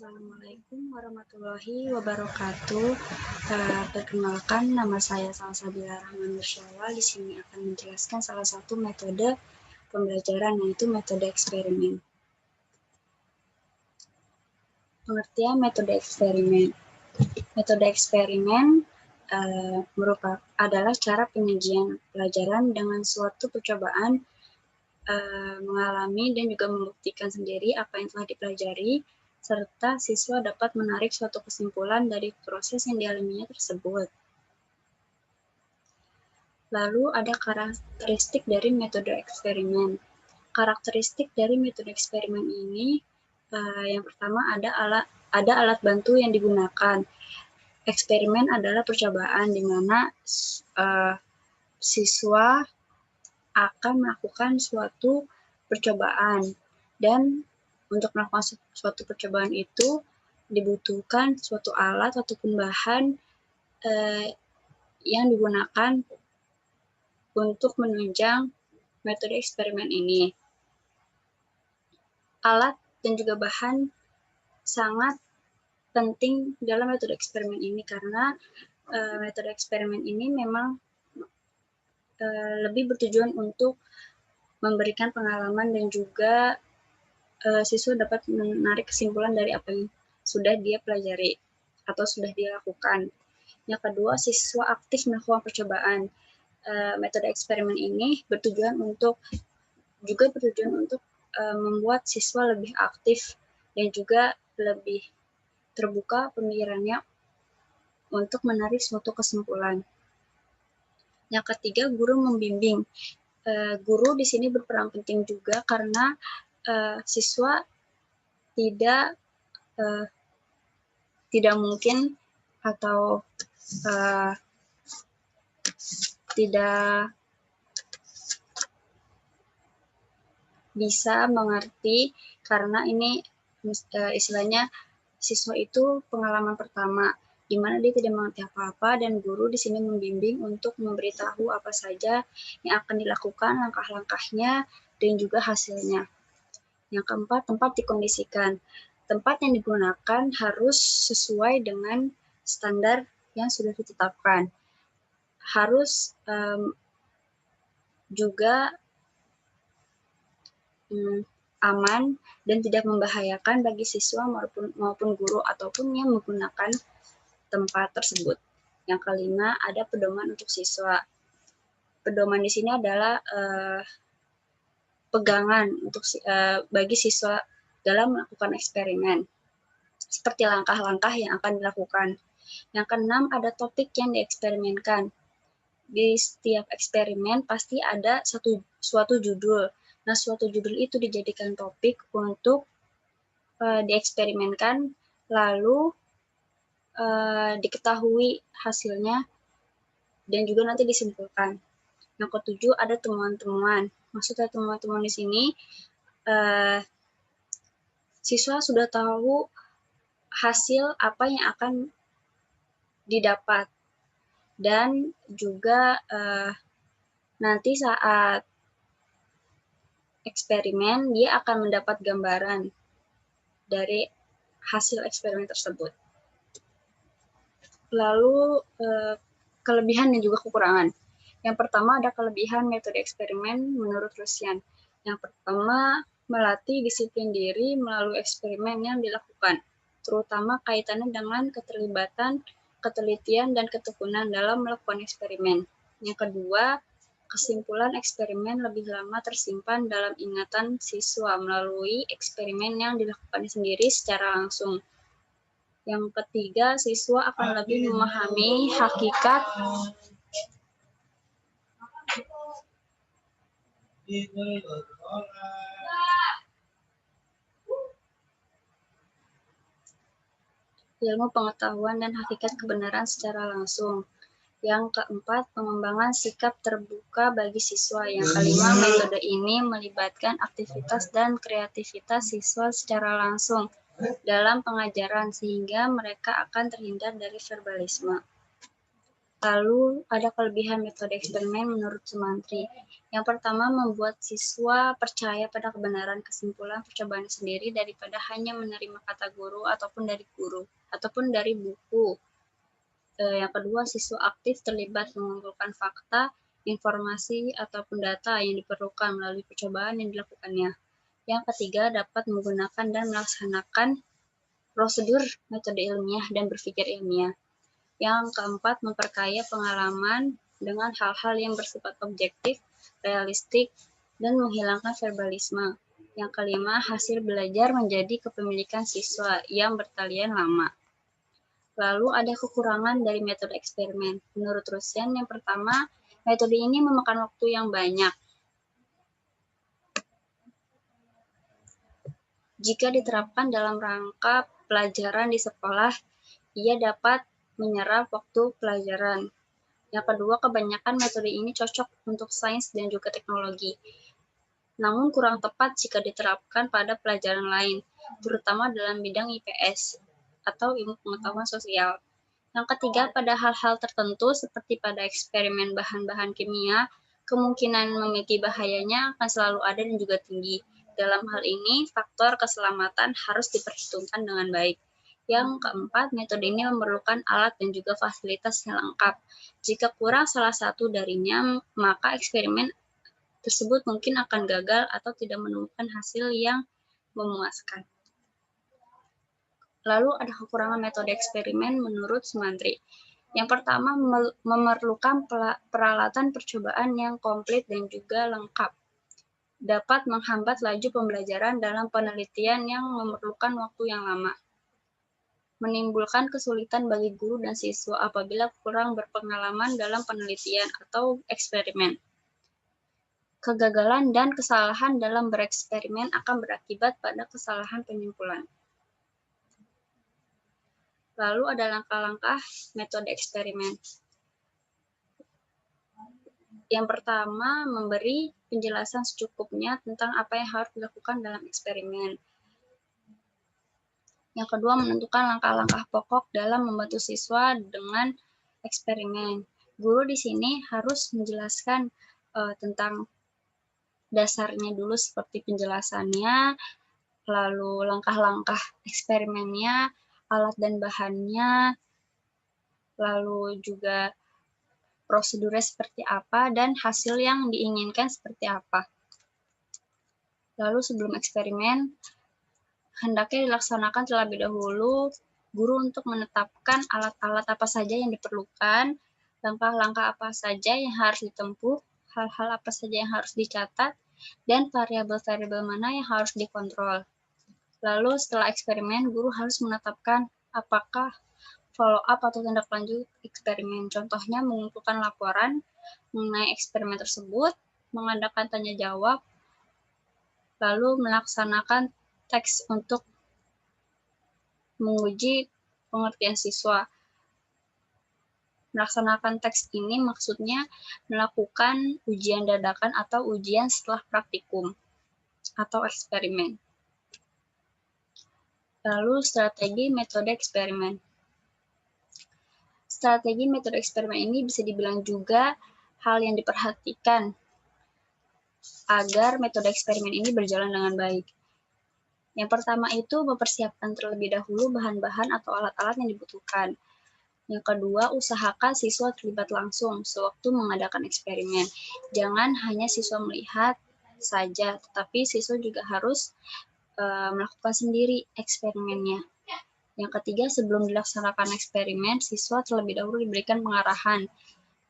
Assalamualaikum warahmatullahi wabarakatuh. Perkenalkan, nama saya Salsabila Rahman Nursyawa. Di sini akan menjelaskan salah satu metode pembelajaran, yaitu metode eksperimen. Pengertian metode eksperimen. Metode eksperimen adalah cara penyajian pelajaran dengan suatu percobaan mengalami dan juga membuktikan sendiri apa yang telah dipelajari, serta siswa dapat menarik suatu kesimpulan dari proses yang dialaminya tersebut. Lalu ada karakteristik dari metode eksperimen. Karakteristik dari metode eksperimen ini, yang pertama ada alat bantu yang digunakan. Eksperimen adalah percobaan di mana siswa akan melakukan suatu percobaan, dan untuk melakukan suatu percobaan itu dibutuhkan suatu alat ataupun bahan yang digunakan untuk menunjang metode eksperimen ini. Alat dan juga bahan sangat penting dalam metode eksperimen ini karena metode eksperimen ini memang lebih bertujuan untuk memberikan pengalaman dan juga siswa dapat menarik kesimpulan dari apa yang sudah dia pelajari atau sudah dia lakukan. Yang kedua, siswa aktif melakukan percobaan. Metode eksperimen ini bertujuan untuk membuat siswa lebih aktif dan juga lebih terbuka pemikirannya untuk menarik suatu kesimpulan. Yang ketiga, guru membimbing. Guru di sini berperan penting juga karena siswa tidak mungkin atau tidak bisa mengerti karena ini istilahnya siswa itu pengalaman pertama di mana dia tidak mengerti apa-apa, dan guru di sini membimbing untuk memberitahu apa saja yang akan dilakukan, langkah-langkahnya dan juga hasilnya. Yang keempat, tempat dikondisikan. Tempat yang digunakan harus sesuai dengan standar yang sudah ditetapkan. Harus juga aman dan tidak membahayakan bagi siswa maupun guru ataupun yang menggunakan tempat tersebut. Yang kelima, ada pedoman untuk siswa. Pedoman di sini adalah pegangan untuk bagi siswa dalam melakukan eksperimen, seperti langkah-langkah yang akan dilakukan. Yang keenam, ada topik yang dieksperimenkan. Di setiap eksperimen pasti ada suatu judul. Nah, suatu judul itu dijadikan topik untuk dieksperimenkan, lalu diketahui hasilnya dan juga nanti disimpulkan. Yang ketujuh, ada temuan-temuan. Maksudnya temuan-temuan di sini siswa sudah tahu hasil apa yang akan didapat, dan juga nanti saat eksperimen dia akan mendapat gambaran dari hasil eksperimen tersebut. Lalu kelebihan dan juga kekurangan. Yang pertama, ada kelebihan metode eksperimen menurut Rusian. Yang pertama, melatih disiplin diri melalui eksperimen yang dilakukan, terutama kaitannya dengan keterlibatan, ketelitian, dan ketekunan dalam melakukan eksperimen. Yang kedua, kesimpulan eksperimen lebih lama tersimpan dalam ingatan siswa melalui eksperimen yang dilakukan sendiri secara langsung. Yang ketiga, siswa akan lebih memahami hakikat ilmu pengetahuan dan hakikat kebenaran secara langsung. Yang keempat, pengembangan sikap terbuka bagi siswa. Yang kelima, metode ini melibatkan aktivitas dan kreativitas siswa secara langsung dalam pengajaran, sehingga mereka akan terhindar dari verbalisme. Lalu ada kelebihan metode eksperimen menurut Sumantri. Yang pertama, membuat siswa percaya pada kebenaran kesimpulan percobaan sendiri daripada hanya menerima kata guru ataupun dari buku. Yang kedua, siswa aktif terlibat mengumpulkan fakta, informasi, ataupun data yang diperlukan melalui percobaan yang dilakukannya. Yang ketiga, dapat menggunakan dan melaksanakan prosedur metode ilmiah dan berpikir ilmiah. Yang keempat, memperkaya pengalaman dengan hal-hal yang bersifat objektif, realistik, dan menghilangkan verbalisme. Yang kelima, hasil belajar menjadi kepemilikan siswa yang bertalian lama. Lalu ada kekurangan dari metode eksperimen. Menurut Rusian, yang pertama, metode ini memakan waktu yang banyak. Jika diterapkan dalam rangka pelajaran di sekolah, ia dapat menyerap waktu pelajaran. Yang kedua, kebanyakan metode ini cocok untuk sains dan juga teknologi, namun kurang tepat jika diterapkan pada pelajaran lain, terutama dalam bidang IPS atau ilmu pengetahuan sosial. Yang ketiga, pada hal-hal tertentu seperti pada eksperimen bahan-bahan kimia, kemungkinan memiliki bahayanya akan selalu ada dan juga tinggi. Dalam hal ini, faktor keselamatan harus diperhitungkan dengan baik. Yang keempat, metode ini memerlukan alat dan juga fasilitas yang lengkap. Jika kurang salah satu darinya, maka eksperimen tersebut mungkin akan gagal atau tidak menemukan hasil yang memuaskan. Lalu ada kekurangan metode eksperimen menurut Sumantri. Yang pertama, memerlukan peralatan percobaan yang komplit dan juga lengkap. Dapat menghambat laju pembelajaran dalam penelitian yang memerlukan waktu yang lama. Menimbulkan kesulitan bagi guru dan siswa apabila kurang berpengalaman dalam penelitian atau eksperimen. Kegagalan dan kesalahan dalam bereksperimen akan berakibat pada kesalahan penyimpulan. Lalu ada langkah-langkah metode eksperimen. Yang pertama, memberi penjelasan secukupnya tentang apa yang harus dilakukan dalam eksperimen. Yang kedua, menentukan langkah-langkah pokok dalam membantu siswa dengan eksperimen. Guru di sini harus menjelaskan tentang dasarnya dulu seperti penjelasannya, lalu langkah-langkah eksperimennya, alat dan bahannya, lalu juga prosedurnya seperti apa, dan hasil yang diinginkan seperti apa. Lalu sebelum eksperimen, hendaknya dilaksanakan terlebih dahulu guru untuk menetapkan alat-alat apa saja yang diperlukan, langkah-langkah apa saja yang harus ditempuh, hal-hal apa saja yang harus dicatat, dan variabel-variabel mana yang harus dikontrol. Lalu setelah eksperimen, guru harus menetapkan apakah follow-up atau tindak lanjut eksperimen. Contohnya mengumpulkan laporan mengenai eksperimen tersebut, mengadakan tanya-jawab, lalu melaksanakan teks untuk menguji pengertian siswa. Melaksanakan teks ini maksudnya melakukan ujian dadakan atau ujian setelah praktikum atau eksperimen. Lalu strategi metode eksperimen. Strategi metode eksperimen ini bisa dibilang juga hal yang diperhatikan agar metode eksperimen ini berjalan dengan baik. Yang pertama itu mempersiapkan terlebih dahulu bahan-bahan atau alat-alat yang dibutuhkan. Yang kedua, usahakan siswa terlibat langsung sewaktu mengadakan eksperimen. Jangan hanya siswa melihat saja, tetapi siswa juga harus melakukan sendiri eksperimennya. Yang ketiga, sebelum dilaksanakan eksperimen, siswa terlebih dahulu diberikan pengarahan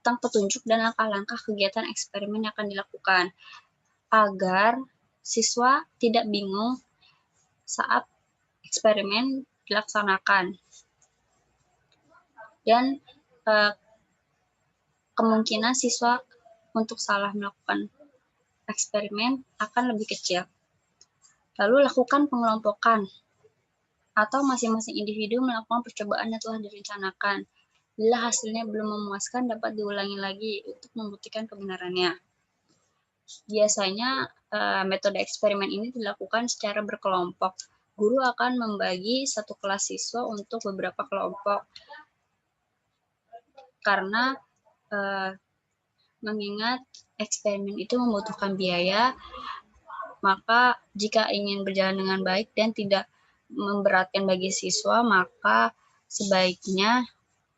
tentang petunjuk dan langkah-langkah kegiatan eksperimen yang akan dilakukan, agar siswa tidak bingung saat eksperimen dilaksanakan. Dan kemungkinan siswa untuk salah melakukan eksperimen akan lebih kecil. Lalu lakukan pengelompokan atau masing-masing individu melakukan percobaan yang telah direncanakan. Bila hasilnya belum memuaskan, dapat diulangi lagi untuk membuktikan kebenarannya. Biasanya metode eksperimen ini dilakukan secara berkelompok. Guru akan membagi satu kelas siswa untuk beberapa kelompok. karena mengingat eksperimen itu membutuhkan biaya, maka jika ingin berjalan dengan baik dan tidak memberatkan bagi siswa, maka sebaiknya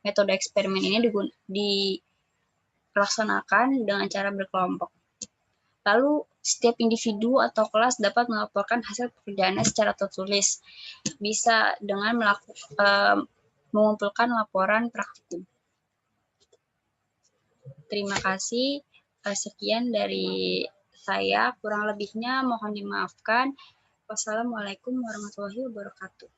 metode eksperimen ini dilaksanakan dengan cara berkelompok. Lalu, setiap individu atau kelas dapat melaporkan hasil pekerjaannya secara tertulis, bisa dengan mengumpulkan laporan praktikum. Terima kasih. Sekian dari saya, kurang lebihnya mohon dimaafkan. Wassalamualaikum warahmatullahi wabarakatuh.